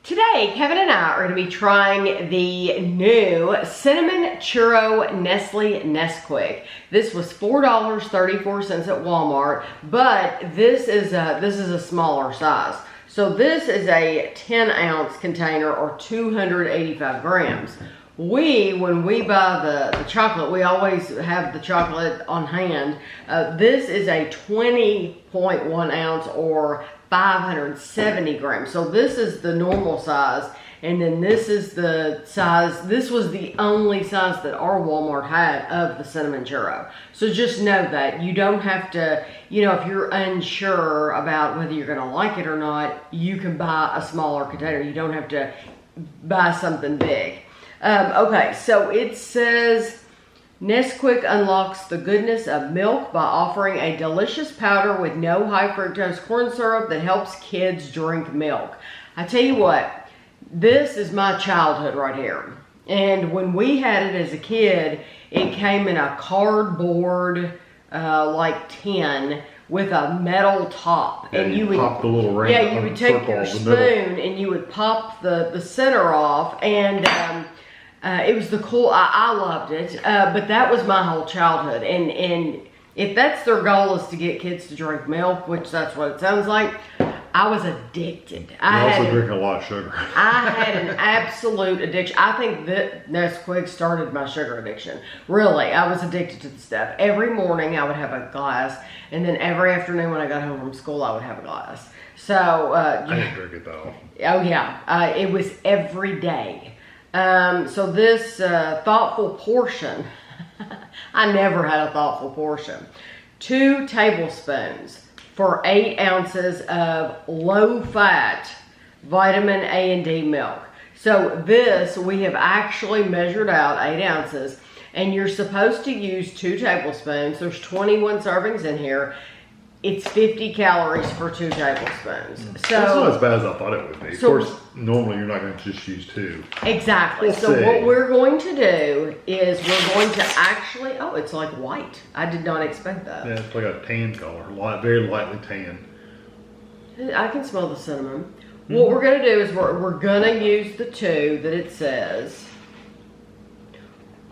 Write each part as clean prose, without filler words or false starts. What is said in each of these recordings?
Today, Kevin and I are going to be trying the new Cinnamon Churro Nestle Nesquik. This was $4.34 at Walmart, but this is a smaller size. So this is a 10-ounce container or 285 grams. When we buy the chocolate, we always have the chocolate on hand. This is a 20.1 ounce or 570 grams. So this is the normal size, and then this is the size. This was the only size that our Walmart had of the cinnamon churro. So just know that you don't have to, if you're unsure about whether you're gonna like it or not, you can buy a smaller container. You don't have to buy something big. Okay, so it says Nesquik unlocks the goodness of milk by offering a delicious powder with no high fructose corn syrup that helps kids drink milk. I tell you what, this is my childhood right here. And when we had it as a kid, it came in a cardboard like tin with a metal top. Yeah, and you would pop the little ring. Yeah, you would take your spoon and you would pop the center off, and it was I loved it, but that was my whole childhood. And if that's their goal is to get kids to drink milk, which that's what it sounds like, I was addicted. I also drink a lot of sugar. I had an absolute addiction. I think that Nesquik started my sugar addiction. Really, I was addicted to the stuff. Every morning I would have a glass, and then every afternoon when I got home from school I would have a glass. So I didn't drink it though. Oh yeah, it was every day. So this thoughtful portion, I never had a thoughtful portion. 2 tablespoons for 8 ounces of low-fat vitamin A and D milk. So this, we have actually measured out 8 ounces, and you're supposed to use 2 tablespoons. There's 21 servings in here. It's 50 calories for 2 tablespoons. So that's not as bad as I thought it would be. So, of course, normally you're not going to just use 2. Exactly. What we're going to do is we're going to actually, oh, it's like white. I did not expect that. Yeah, it's like a tan color, very lightly tan. I can smell the cinnamon. Mm-hmm. What we're going to do is we're going to use the 2 that it says.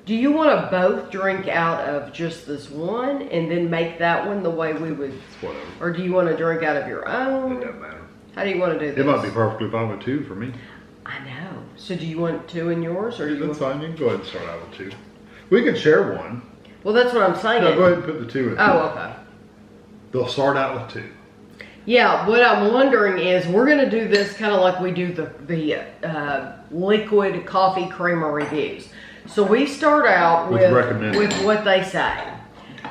Do you want to both drink out of just this one and then make that one the way we would? Whatever. Or do you want to drink out of your own? It doesn't matter. How do you want to do this? It might be perfectly fine with 2 for me. I know. So do you want 2 in yours? Or do you That's fine. You can go ahead and start out with 2. We can share one. Well, that's what I'm saying. No, go ahead and put the 2 in. Oh, okay. They'll start out with 2. Yeah, what I'm wondering is we're going to do this kind of like we do the liquid coffee creamer reviews. So we start out with what they say.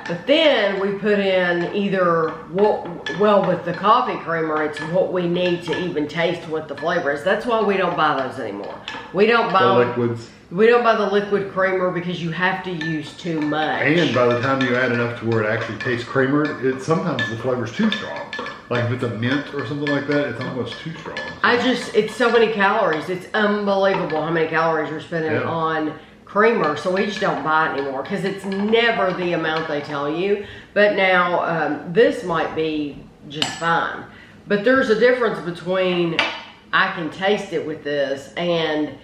But then we put in either, with the coffee creamer, it's what we need to even taste what the flavor is. That's why we don't buy those anymore. We don't buy the liquids. We don't buy the liquid creamer because you have to use too much. And by the time you add enough to where it actually tastes creamer, sometimes the flavor's too strong. Like if it's a mint or something like that, it's almost too strong. It's so many calories. It's unbelievable how many calories you're spending on creamer, so we just don't buy it anymore because it's never the amount they tell you. But now this might be just fine, but there's a difference between I can taste it with this and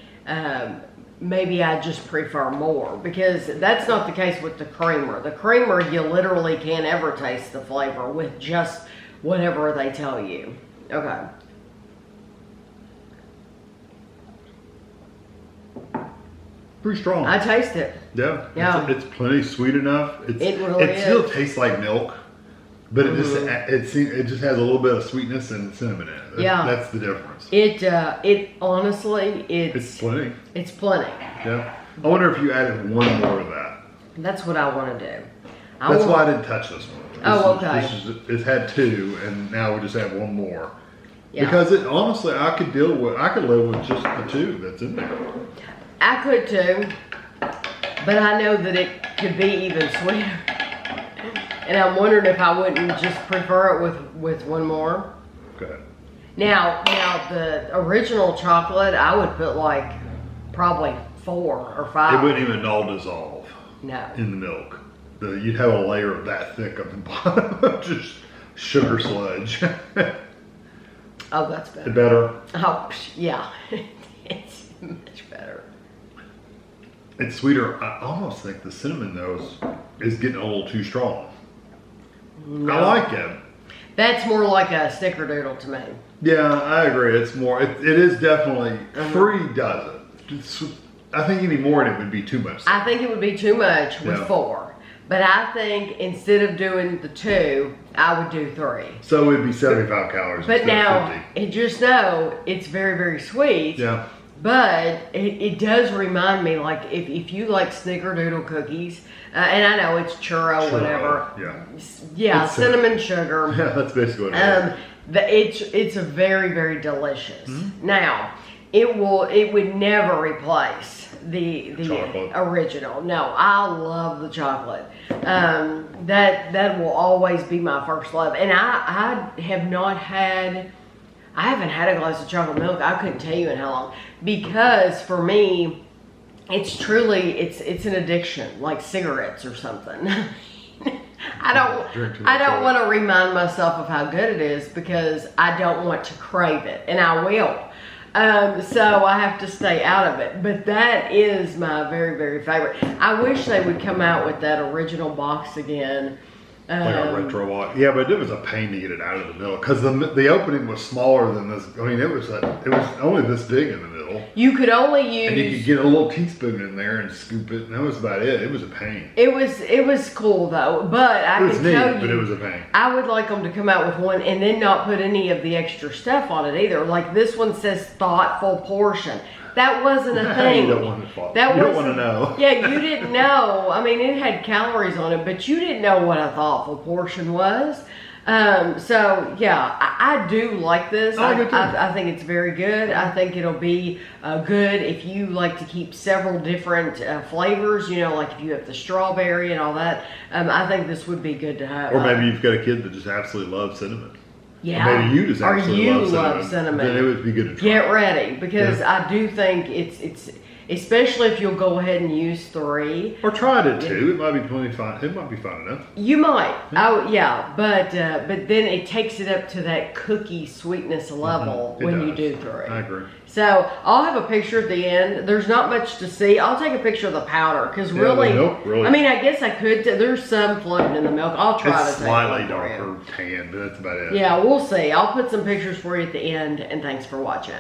maybe I just prefer more, because that's not the case with the creamer. The creamer, you literally can't ever taste the flavor with just whatever they tell you. Okay. Pretty strong. I taste it. Yeah. Yeah. It's plenty sweet enough. It still tastes like milk, but it just has a little bit of sweetness and cinnamon in it. That's the difference. It honestly, it's plenty. It's plenty. Yeah. I wonder if you added one more of that. That's what I want to do. That's why I didn't touch this one. Okay. It's had 2, and now we just have one more. Yeah. Because honestly, I could live with just the 2 that's in there. I could too, but I know that it could be even sweeter. And I'm wondering if I wouldn't just prefer it with one more. Okay. Now the original chocolate, I would put like probably 4 or 5. It wouldn't even all dissolve. No. In the milk. You'd have a layer of that thick up the bottom of just sugar sludge. Oh, that's better. Better? Oh, yeah. It's much better. It's sweeter. I almost think the cinnamon, though, is getting a little too strong. No. I like it. That's more like a snickerdoodle to me. Yeah, I agree. It's more, it is definitely, 3 does it. I think any more in it would be too much. I think it would be too much with 4. But I think instead of doing the 2, I would do 3. So it would be 75 calories but instead now, of 50. and just know, it's very, very sweet. Yeah. But it does remind me, like, if you like snickerdoodle cookies, and I know it's churro, whatever. Yeah, it's cinnamon sugar. Yeah, that's basically what it is. It's a very, very delicious. Now, it would never replace the chocolate. Original. No, I love the chocolate. That will always be my first love. And I haven't had a glass of chocolate milk. I couldn't tell you in how long, because for me, it's truly it's an addiction, like cigarettes or something. I don't want to remind myself of how good it is, because I don't want to crave it, and I will. So I have to stay out of it. But that is my very, very favorite. I wish they would come out with that original box again. Like a retro watch. Yeah, but it was a pain to get it out of the middle, because the opening was smaller than this. I mean, it was only this big in the middle. You could only use, and you could get a little teaspoon in there and scoop it, and that was about it. It was a pain. It was cool though, but I can tell you, but it was a pain. I would like them to come out with one and then not put any of the extra stuff on it either. Like this one says thoughtful portion. That wasn't a thing. You don't want to follow. You don't want to know. Yeah, you didn't know. I mean, it had calories on it, but you didn't know what a thoughtful portion was. So yeah, I do like this. I think it's very good. I think it'll be good if you like to keep several different flavors. You know, like if you have the strawberry and all that. I think this would be good to have. Or maybe you've got a kid that just absolutely loves cinnamon. Yeah. Or maybe you just absolutely love cinnamon. Then it would be good to try. Get ready, because I do think it's especially if you'll go ahead and use 3. Or try it at 2. It might be plenty fine. It might be fine enough. You might. Oh yeah, but then it takes it up to that cookie sweetness level when you do 3. I agree. So I'll have a picture at the end. There's not much to see. I'll take a picture of the powder, because really, I mean, I guess I could. There's some floating in the milk. I'll try to take It's slightly darker tan, but that's about it. Yeah, we'll see. I'll put some pictures for you at the end, and thanks for watching.